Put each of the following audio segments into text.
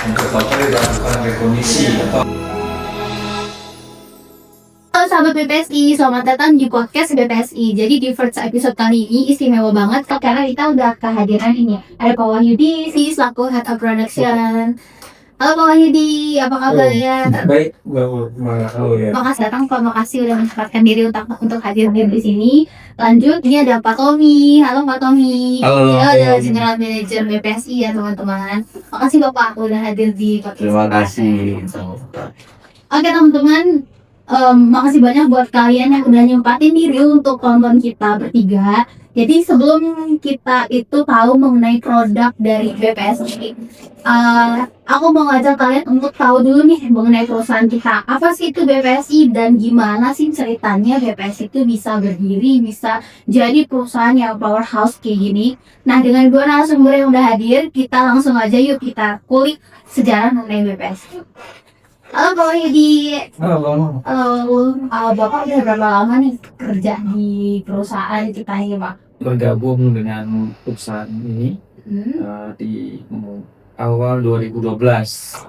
untuk baterai dilakukan rekondisi atau Halo sahabat BPSI, selamat datang di podcast BPSI. Jadi di first episode kali ini istimewa banget karena kita udah kehadiran ini. Ada Pak Wahyudi selaku Head of Production. Halo Pak Wahyudi, apa kabarnya? baik, halo ya. Makasih datang, Pak. Makasih udah menyempatkan diri untuk hadir di sini. Lanjut, ini ada Pak Tommy. Halo Pak Tommy. Halo. Dia adalah General Manager BPSI ya teman-teman. Makasih Bapak udah hadir di podcast. Terima kasih. Oke teman-teman, makasih banyak buat kalian yang udah nyempatin diri untuk tonton kita bertiga. Jadi sebelum kita itu tahu mengenai produk dari BPSI, aku mau ngajak kalian untuk tahu dulu nih mengenai perusahaan kita. Apa sih itu BPSI dan gimana sih ceritanya BPSI itu bisa berdiri, bisa jadi perusahaan yang powerhouse kayak gini. Nah dengan dua narasumber yang udah hadir, kita langsung aja yuk kita kulik sejarah mengenai BPSI. Halo Pak Wahyudi. Halo. Bapak udah berapa lama nih kerja di perusahaan kita ini Pak? Bergabung dengan perusahaan ini di awal 2012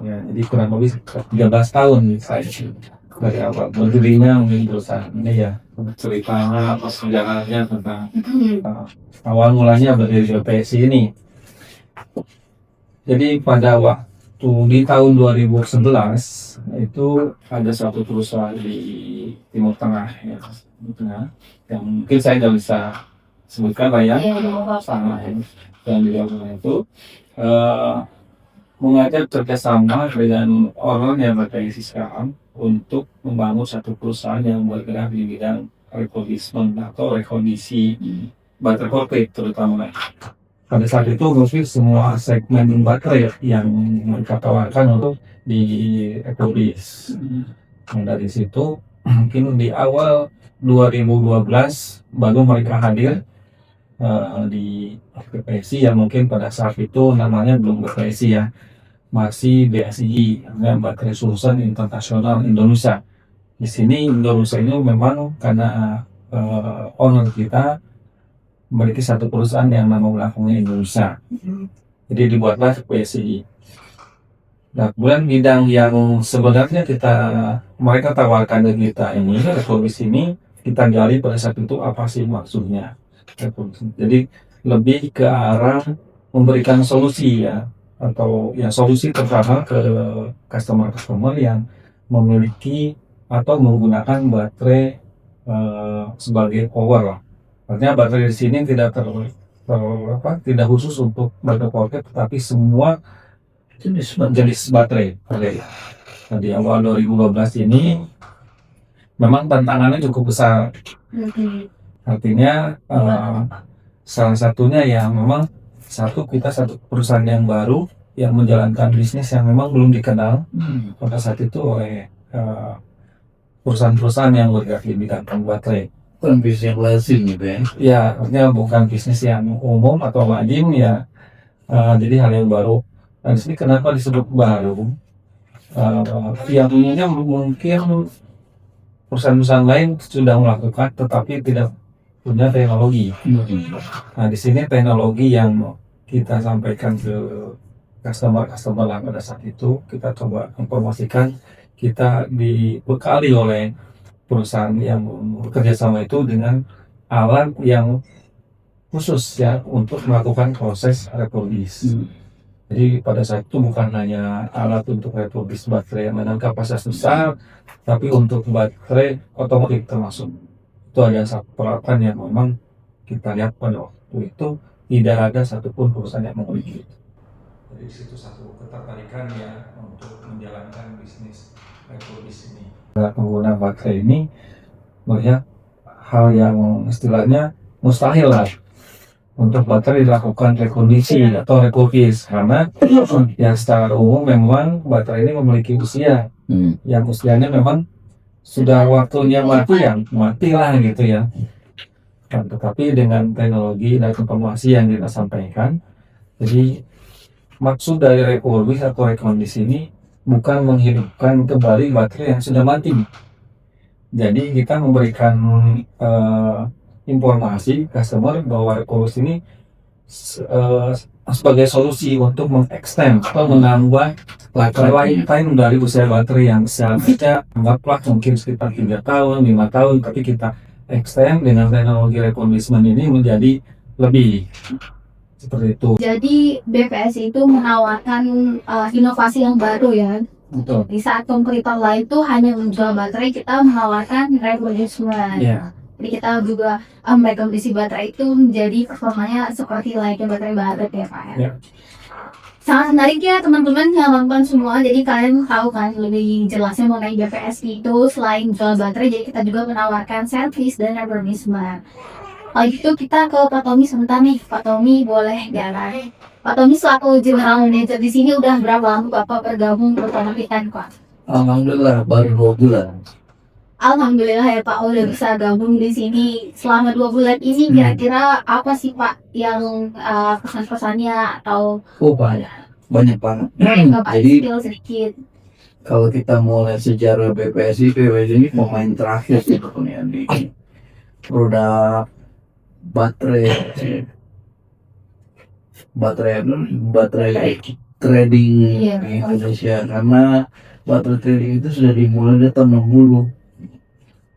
ya, jadi kurang lebih 13 tahun saya dari awal berdirinya mungkin perusahaan ini ya. Ceritanya apa sejarahnya tentang awal mulanya berdiri BPSI ini. Jadi pada waktu di tahun 2011 itu ada satu perusahaan di Timur Tengah ya, yang mungkin saya nggak bisa sebutkan lah ya, sama yang di dalamnya itu mengajak kerjasama dengan orang yang berkaitan sekarang untuk membangun satu perusahaan yang bergerak di bidang refurbishment atau rekondisi baterai corporate terutama. Pada saat itu mungkin semua segmen baterai yang mereka tawarkan untuk di refurbish. Nah, dari situ mungkin di awal 2012 baru mereka hadir di BPSI yang mungkin pada saat itu namanya belum BPSI ya, masih BSI, Baterai Solution Internasional Indonesia. Di sini Indonesia ini memang karena owner kita memiliki satu perusahaan yang nama belakangnya Indonesia. Jadi dibuatlah BPSI. Nah, kemudian bidang yang sebenarnya mereka tawarkan ke kita ini, refurbish ini, kita gali pada saat itu apa sih maksudnya refurbish. Jadi lebih ke arah memberikan solusi ya, atau ya solusi terutama ke customer yang memiliki atau menggunakan baterai sebagai power lah. Artinya baterai di sini tidak tidak khusus untuk baterai power, tetapi semua jenis baterai. Nah, di awal 2012 ini memang tantangannya cukup besar. Artinya salah satunya ya memang kita satu perusahaan yang baru yang menjalankan bisnis yang memang belum dikenal pada saat itu oleh perusahaan-perusahaan yang bergerak di bidang baterai. Bukan bisnis yang lazim gitu ya? Ya, artinya bukan bisnis yang umum atau lazim ya. Jadi hal yang baru. Nah, di sini kenapa disebut baru? Yang mungkin perusahaan-perusahaan lain sudah melakukan, tetapi tidak punya teknologi. Nah, di sini teknologi yang kita sampaikan ke customer pada saat itu, kita coba informasikan, kita dibekali oleh perusahaan yang bekerja sama itu dengan alat yang khusus ya untuk melakukan proses refurbish. Jadi pada saat itu bukan hanya alat untuk refurbish baterai yang dengan kapasitas besar, tapi untuk baterai otomotif termasuk. Itu ada satu peralatan yang memang kita lihat pada waktu itu tidak ada satupun perusahaan yang memiliki. Jadi situ satu ketertarikan ya untuk menjalankan bisnis refurbish ini. Pengguna baterai ini melihat hal yang istilahnya mustahil lah untuk baterai dilakukan rekondisi atau refurbish, karena yang secara umum memang baterai ini memiliki usia yang usianya memang sudah waktunya mati lah gitu ya. Tetapi dengan teknologi dan informasi yang kita sampaikan, jadi maksud dari refurbish atau rekondisi ini bukan menghidupkan kembali baterai yang sudah mati. Jadi kita memberikan informasi customer bahwa refurbish ini sebagai solusi untuk mengextend atau menambah lifetime dari usia baterai yang seharusnya anggaplah mungkin sekitar 3 tahun, 5 tahun, tapi kita extend dengan teknologi refurbishment ini menjadi lebih seperti itu. Jadi BPS itu menawarkan inovasi yang baru ya. Betul. Di saat kompetitor lain tuh hanya menjual baterai, kita menawarkan refurbishment. Ya. Jadi kita juga merekomendasi baterai itu menjadi performanya seperti layaknya baterai baru ya Pak ya. Ya. Sangat menarik ya teman-teman yang nonton semua. Jadi kalian tahu kan lebih jelasnya mengenai BPS itu. Selain jual baterai, jadi kita juga menawarkan servis dan refurbishment. Kalau gitu kita ke Pak Tommy sebentar nih. Pak Tommy boleh jalan. Pak Tommy selaku General Manager di sini udah berapa lama Bapak bergabung bersama kita Pak? Alhamdulillah baru 2 bulan. Alhamdulillah ya Pak udah bisa gabung di sini selama 2 bulan ini. Kira-kira apa sih Pak yang pesan-pesannya atau Banyak banget. nggak Pak Jadi spill sedikit? kalau kita mulai sejarah BPS ini pemain terakhir sebetulnya di produk baterai trading Iya. di Indonesia, karena baterai trading itu sudah dimulai dari tahun 60.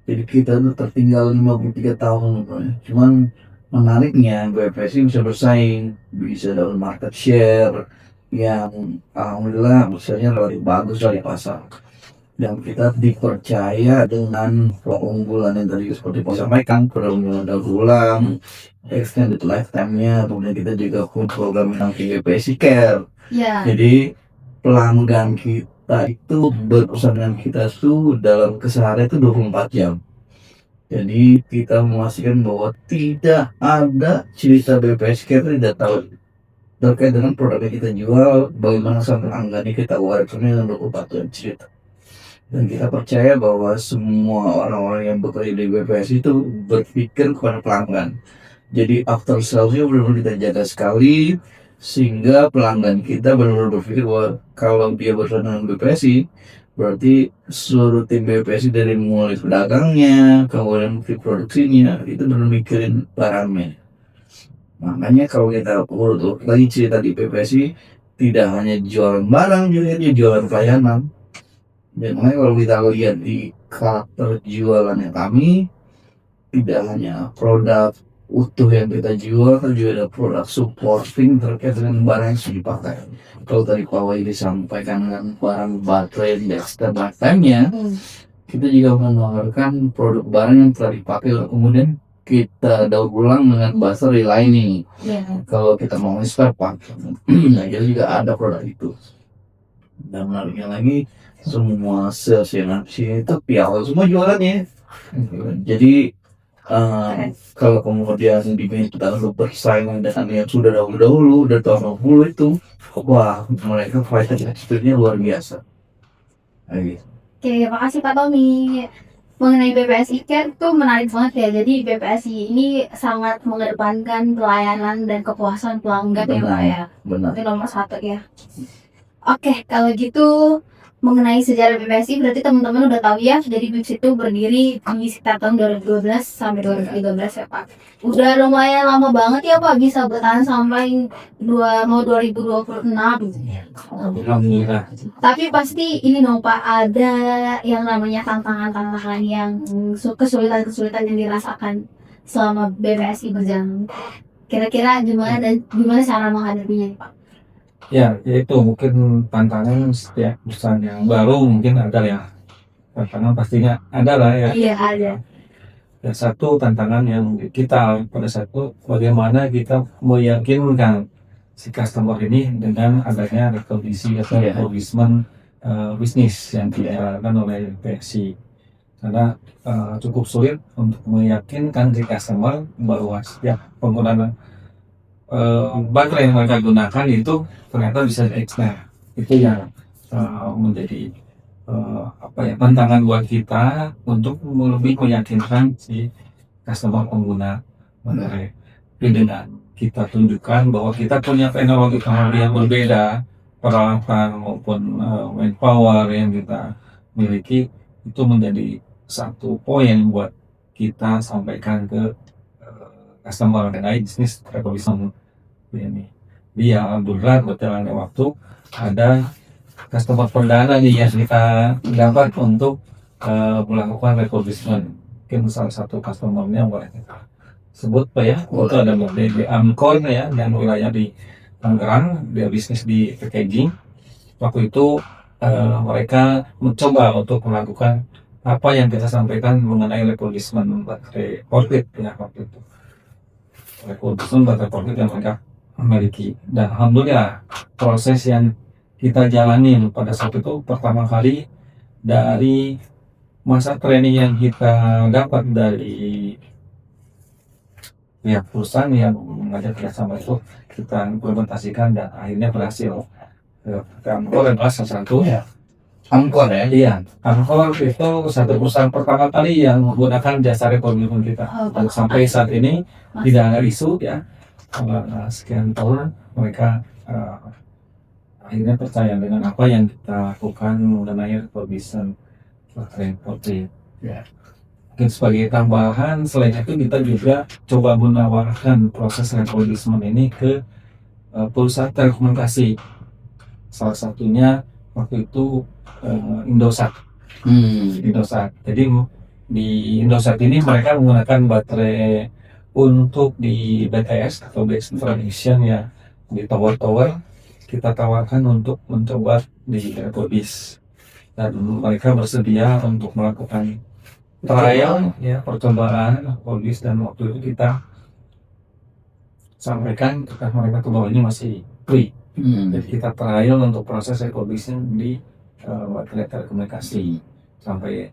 Jadi kita tuh tertinggal 53 tahun. Cuman menariknya BPS bisa bersaing, bisa dapat market share yang alhamdulillah besarnya lebih bagus dari pasar. Dan kita dipercaya dengan keunggulan yang tadi seperti Pak sampaikan, perunggulan daur ulang, extended lifetime-nya, kemudian kita juga punya program yang BPS Care. Ya. Jadi pelanggan kita itu berurusan dengan kita tuh dalam keseharian itu 24 jam. Jadi kita memastikan bahwa tidak ada cerita BPS Care tidak tahu terkait dengan produk yang kita jual, bagaimana sang pelanggan ini kita wariskan dengan 24 jam cerita. Dan kita percaya bahwa semua orang-orang yang bekerja di BPS itu berpikir kepada pelanggan. Jadi after sales-nya benar-benar kita jaga sekali, sehingga pelanggan kita benar-benar berpikir bahwa kalau dia bersama dengan BPSI, berarti seluruh tim BPSI dari mulai pedagangnya, kemudian tim produksinya, itu benar mikirin barangnya. Makanya kalau kita urut lagi cerita di BPSI, tidak hanya jualan barang, juga dia jualan pelayanan. Dan makanya kalau kita lihat di karakter jualannya kami, tidak hanya produk utuh yang kita jual, tapi juga ada produk supporting terkait dengan barang yang sudah dipakai. Kalau tadi Pak Wai disampaikan dengan barang baterai dan extended lifetime-nya, kita juga menawarkan produk barang yang telah dipakai kemudian kita daur ulang dengan baterai lining. Kalau kita mau spare part, nah kita juga ada produk itu. Dan menariknya lagi, semua sales yang itu piala semua jualannya. Jadi kalau kemudian diminta untuk bersaing dengan yang sudah dahulu dari tahun 60 itu, wah mereka fighting experience-nya luar biasa. Oke, makasih Pak Tommy. Mengenai BPSI Care tuh menarik banget ya. Jadi BPSI ini sangat mengedepankan pelayanan dan kepuasan pelanggan ya Pak ya. Benar. Itu nomor 1 ya. Oke, kalau gitu mengenai sejarah BPSI berarti teman-teman udah tahu ya. Jadi BPSI itu berdiri di sekitar tahun 2012 sampai 2013 ya Pak. Udah lumayan lama banget ya Pak, bisa bertahan sampai 2026. Alhamdulillah. Tapi pasti ini dong Pak, ada yang namanya tantangan-tantangan yang kesulitan-kesulitan yang dirasakan selama BPSI berjalan. Kira-kira gimana cara menghadapinya Pak? Ya, itu mungkin tantangan setiap perusahaan yang baru mungkin ada ya. Tantangan pastinya ada lah ya. Iya ada. Dan satu tantangan yang kita pada saat itu bagaimana kita meyakinkan si customer ini dengan adanya rekondisi atau refurbishment bisnis yang dijalankan oleh BPSI. Karena cukup sulit untuk meyakinkan si customer bahwa setiap penggunaan baterai yang mereka gunakan itu ternyata bisa di-extend. Itu yang menjadi tantangan buat kita untuk lebih meyakinkan si customer pengguna baterai. Dengan kita tunjukkan bahwa kita punya teknologi yang berbeda, peralatan maupun manpower yang kita miliki, itu menjadi satu poin buat kita sampaikan ke customer mengenai bisnis revolution ini. Dia alhamdulillah berjalannya waktu ada customer perdana nih yang kita dapat untuk melakukan refurbishment. Mungkin salah satu customernya boleh kita sebut Pak ya, itu ada di Amcon ya, dan wilayah di Tangerang, dia bisnis di packaging. Waktu itu mereka mencoba untuk melakukan apa yang kita sampaikan mengenai refurbishment baterai orbit ya waktu itu. Refurbishment baterai orbit yang mereka memiliki, dan alhamdulillah proses yang kita jalani pada saat itu pertama kali dari masa training yang kita dapat dari pihak perusahaan yang mengajak kerjasama itu kita implementasikan dan akhirnya berhasil. Amcor adalah salah satu ya. Angkor ya. Iya, Amcor itu satu perusahaan pertama kali yang menggunakan jasa refurbishment kita. Dan sampai saat ini tidak ada isu ya. Sekian tahun mereka akhirnya percaya dengan apa yang kita lakukan mengenai refurbishment baterai orbit. Ya. Mungkin sebagai tambahan, selain itu kita juga coba menawarkan proses refurbishment ini ke perusahaan telekomunikasi. Salah satunya waktu itu Indosat. Indosat. Jadi di Indosat ini mereka menggunakan baterai untuk di BTS atau base transmission ya, di tower-tower kita tawarkan untuk mencoba di refurbish, dan mereka bersedia untuk melakukan trial ya, percobaan refurbish, dan waktu itu kita sampaikan ketika mereka ke bawah ini masih free. Jadi kita trial untuk proses refurbish di baterai telekomunikasi sampai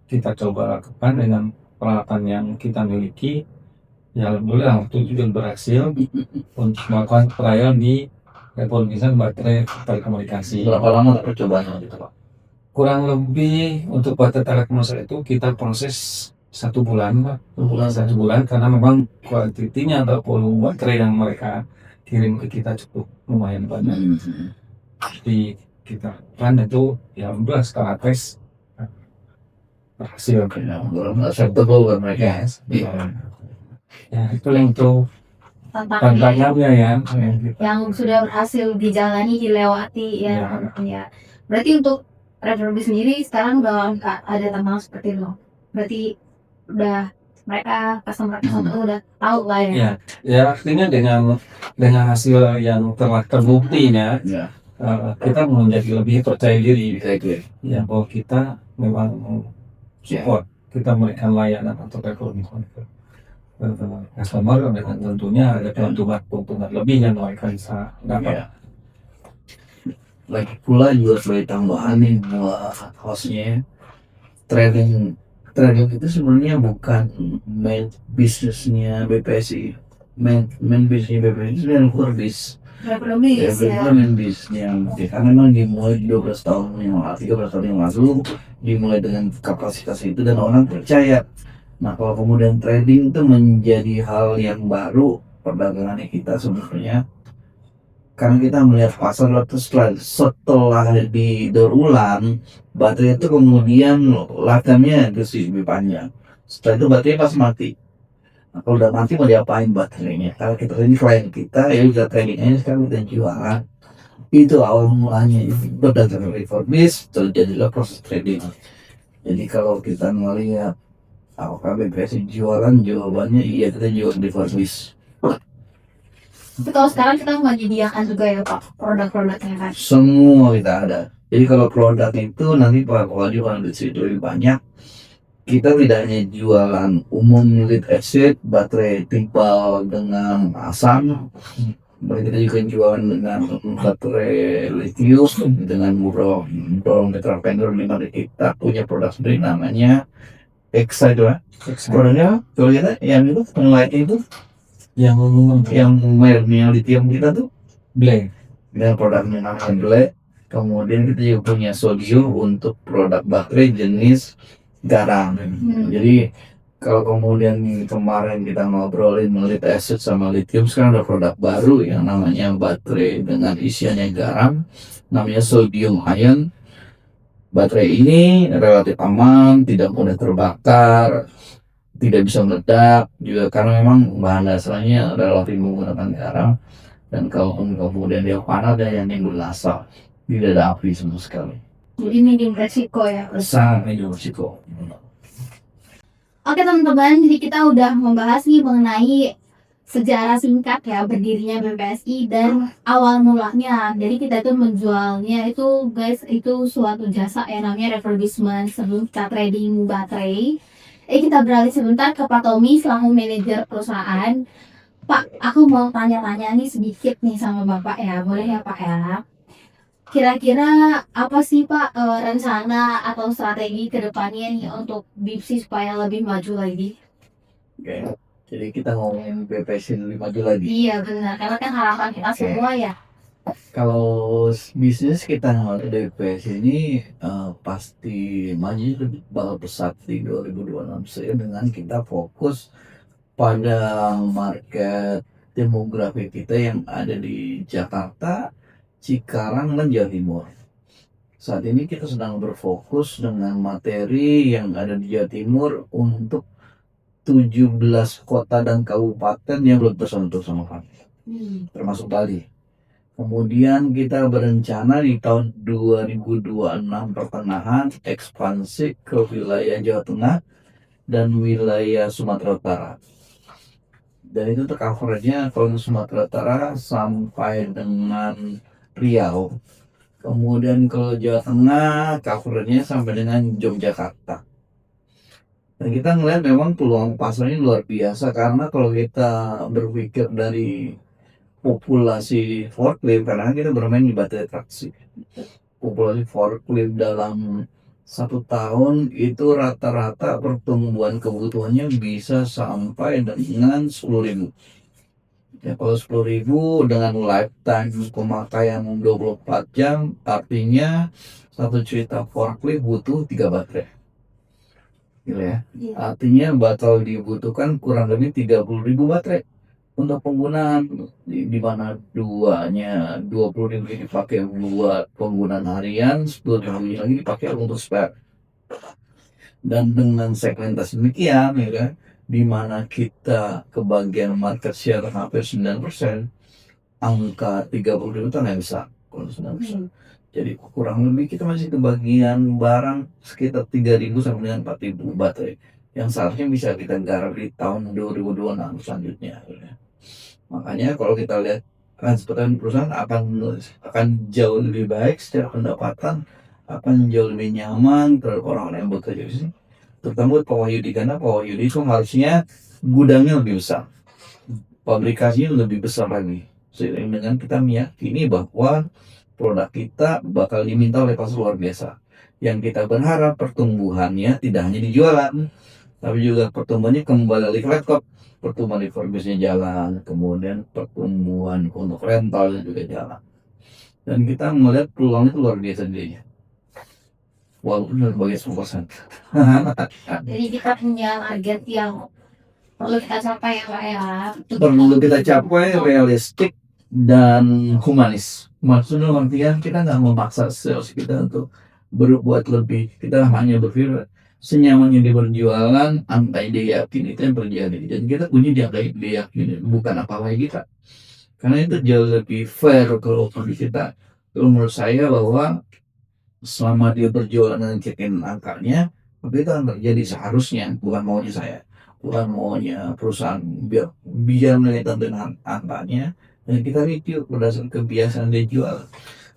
kita coba lakukan dengan peralatan yang kita miliki. Ya alhamdulillah waktu itu juga berhasil untuk melakukan trial di refurbishment baterai telekomunikasi. Berapa lama percobaan itu Pak? Kurang lebih untuk baterai telekomunikasi itu kita proses 1 bulan Pak. 1 bulan karena memang kuantitinya atau volume baterai yang mereka kirim ke kita cukup lumayan banyak. Jadi kita kan itu ya alhamdulillah setelah tes berhasil. Acceptable buat mereka. Ya itu yang untuk tantangannya ya yang sudah berhasil dijalani, dilewati ya. Ya. Berarti untuk refurbish sendiri sekarang udah nggak ada tantangan seperti itu. Berarti udah mereka customer udah tahu lah ya. Ya artinya dengan hasil yang telah terbukti ya, kita menjadi lebih percaya diri ya bahwa kita memang support, kita memberikan layanan untuk refurbishment customer, dengan tentunya ada keuntungan lebih yang mereka bisa dapat. Lagi pula juga sebagai tambahan nih buat hostnya, trading itu sebenarnya bukan main bisnisnya BPSI. Main bisnisnya BPSI itu sebenarnya refurbish. Main bisnisnya, karena memang dimulai 12 tahun yang lalu, 13 tahun yang lalu dimulai dengan kapasitas itu dan orang percaya. Nah kalau kemudian trading itu menjadi hal yang baru perdagangan kita sebenarnya, karena kita melihat pasar setelah didaur ulang baterai itu kemudian lifetime-nya lebih panjang. Setelah itu baterai pas mati. Nah, kalau udah mati mau diapain baterainya? Kalau kita ini klien kita ya udah trading aja, sekarang kita jualan. Itu awal mulanya berdasarkan refurbish terjadilah proses trading. Jadi kalau kita melihat apakah BPSI jualan, jawabannya iya, kita jual refurbish. Tapi kalau sekarang kita menyediakan juga ya Pak produk-produknya kan? Semua kita ada. Jadi kalau produk itu nanti Pak kalau jualan lebih banyak, kita tidak hanya jualan umum lead acid, baterai timpal dengan asam, kita juga jualan dengan baterai lithium dengan borong tetrapendor. Kita punya produk sendiri namanya Exa itu ya. Produknya kalau kita yang itu pengelait itu yang mereknya lithium kita tuh Black. Dan produknya namanya Black. Kemudian kita juga punya sodium untuk produk baterai jenis garam. Jadi kalau kemudian kemarin kita ngobrolin lead acid sama lithium, sekarang ada produk baru yang namanya baterai dengan isiannya garam, namanya sodium ion. Baterai ini relatif aman, tidak mudah terbakar, tidak bisa meledak juga karena memang bahan dasarnya relatif menggunakan garam. Dan kalau kemudian dia panas dan yang timbul asap, tidak ada api sama sekali. Jadi minim resiko ya. Sangat minim risiko. Oke teman-teman, jadi kita udah membahas nih mengenai sejarah singkat ya berdirinya BPSI dan awal mulanya. Jadi kita tuh menjualnya itu guys itu suatu jasa yang namanya refurbishment sebelum kita trading baterai. Kita beralih sebentar ke Pak Tommy selaku manajer perusahaan. Pak, aku mau tanya-tanya nih sedikit nih sama Bapak ya, boleh ya Pak ya? Kira-kira apa sih Pak rencana atau strategi ke depannya nih untuk BIPSI supaya lebih maju lagi? Oke. Jadi kita ngomongin BPSI lebih maju lagi. Iya benar, karena kan harapan kita Oke. semua ya. Kalau bisnis kita ngeliat dari BPSI ini pasti maju lebih bakal pesat di 2026 dengan kita fokus pada market demografi kita yang ada di Jakarta, Cikarang, dan Jawa Timur. Saat ini kita sedang berfokus dengan materi yang ada di Jawa Timur untuk 17 kota dan kabupaten yang belum tersentuh sama kami, termasuk Bali. Kemudian kita berencana di tahun 2026 pertengahan ekspansi ke wilayah Jawa Tengah dan wilayah Sumatera Utara. Dan itu tercovernya kalau Sumatera Utara sampai dengan Riau. Kemudian kalau Jawa Tengah covernya sampai dengan Yogyakarta. Dan kita ngelihat memang peluang pasarnya luar biasa karena kalau kita berpikir dari populasi forklift, karena kita bermain di baterai traksi, populasi forklift dalam 1 tahun itu rata-rata pertumbuhan kebutuhannya bisa sampai dengan 10.000. Ya, kalau 10.000 dengan lifetime pemakaian 24 jam, artinya 1 juta forklift butuh 3 baterai. Gitu ya. Artinya bakal dibutuhkan kurang lebih 30.000 baterai untuk penggunaan, di mana 20.000 dipakai buat penggunaan harian, 10.000 lagi dipakai untuk spare. Dan dengan segmentasi demikian ya kan, di mana kita kebagian market share hampir 9%, angka 30.000 itu nggak bisa kalau 9%. Jadi kurang lebih kita masih kebagian barang sekitar 3.000 sampai dengan 4.000 baterai yang seharusnya bisa kita garap di tahun 2026 selanjutnya. Makanya kalau kita lihat transportasi perusahaan akan jauh lebih baik secara pendapatan, akan jauh lebih nyaman terhadap orang-orang yang bekerja di sini. Terutama Pak Wahyudi, karena Pak Wahyudi itu harusnya gudangnya lebih besar, pabrikasinya lebih besar lagi. Seiring dengan kita meyakini bahwa produk kita bakal diminta oleh pasar luar biasa. Yang kita berharap pertumbuhannya tidak hanya di jualan, tapi juga pertumbuhannya kembali lagi ke laptop, pertumbuhan refurbishnya jalan, kemudian pertumbuhan untuk rental juga jalan. Dan kita melihat peluang itu luar biasa dirinya. Walaupun berbagai persen. Jadi kita punya target yang perlu kita capai ya Pak ya. Perlu kita capai realistik dan humanis. Maksudnya dalam artian kita nggak memaksa sales kita untuk berbuat lebih. Kita hanya berpikir senyamannya dia berjualan, angka dia yakin itu yang terjadi. Dan kita punya dia yakin, bukan apa-apa kita. Karena itu jauh lebih fair kalau kita. Kalau menurut saya bahwa selama dia berjualan dan cekin angkanya, tapi itu akan terjadi seharusnya, bukan maunya saya, bukan maunya perusahaan, biar melihat dengan angkanya, dan kita review berdasarkan kebiasaan dia jual.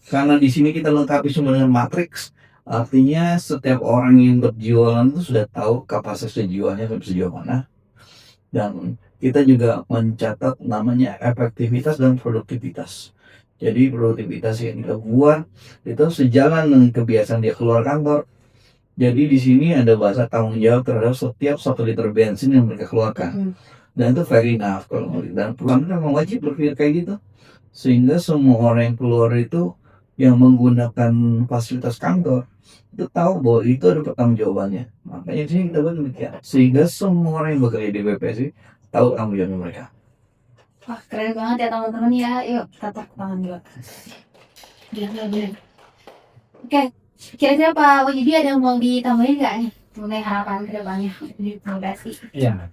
Karena di sini kita lengkapi semua dengan matriks, artinya setiap orang yang berjualan itu sudah tahu kapasitas jualnya sampai sejauh mana, dan kita juga mencatat namanya efektivitas dan produktivitas. Jadi produktivitas yang kita buat itu sejalan dengan kebiasaan dia keluar kantor. Jadi di sini ada bahasa tanggung jawab terhadap setiap 1 liter bensin yang mereka keluarkan. Dan itu fair enough kalau mau. Dan perusahaan memang wajib berpikir kayak gitu. Sehingga semua orang yang keluar itu yang menggunakan fasilitas kantor itu tahu bahwa itu ada pertanggungjawabannya. Makanya di sini kita buat demikian. Sehingga semua orang yang bekerja di BPSI tahu tanggung jawab mereka. Wah keren banget ya teman-teman ya. Yuk kita tepuk tangan dulu. Oke, kira-kira Pak Wahyudi ada yang mau ditambahin nggak nih mengenai harapan ke depannya di BPSI? Iya.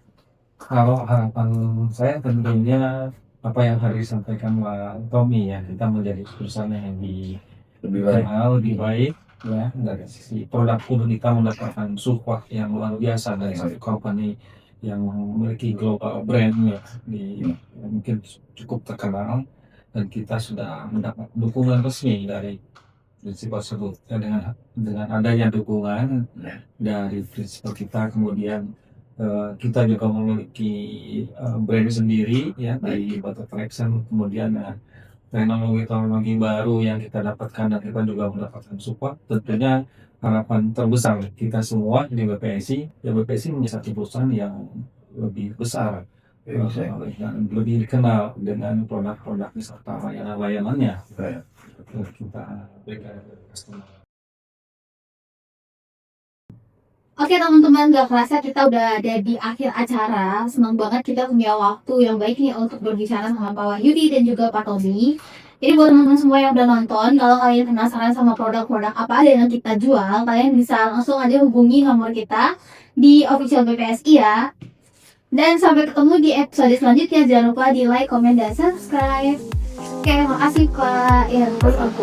Kalau harapan saya tentunya apa yang hari disampaikan Pak Tommy ya, kita menjadi perusahaan yang Lebih baik. lebih baik ya, dari sisi produk pun kita mendapatkan support yang luar biasa dari satu company yang memiliki global brand ya, yang mungkin cukup terkenal, dan kita sudah mendapat dukungan resmi dari prinsipal tersebut. Dan dengan adanya dukungan dari prinsipal kita, kemudian kita juga memiliki brand sendiri ya, dari Batu Traction, kemudian teknologi-teknologi baru yang kita dapatkan, dan kita juga mendapatkan support. Tentunya harapan terbesar kita semua di BPSI, ya BPSI menjadi satu perusahaan yang lebih besar dan lebih dikenal dengan produk-produk serta layanan-layanannya yang kita berikan kepada customer. Oke teman-teman, gak kerasa kita udah ada di akhir acara. Senang banget kita punya waktu yang baik nih untuk berbicara sama Pak Wahyudi dan juga Pak Tommy. Jadi buat teman-teman semua yang udah nonton, kalau kalian penasaran sama produk-produk apa yang kita jual, kalian bisa langsung aja hubungi nomor kita di official BPSI ya. Dan sampai ketemu di episode selanjutnya. Jangan lupa di like, komen, dan subscribe. Oke, makasih Pak. Ya, terus aku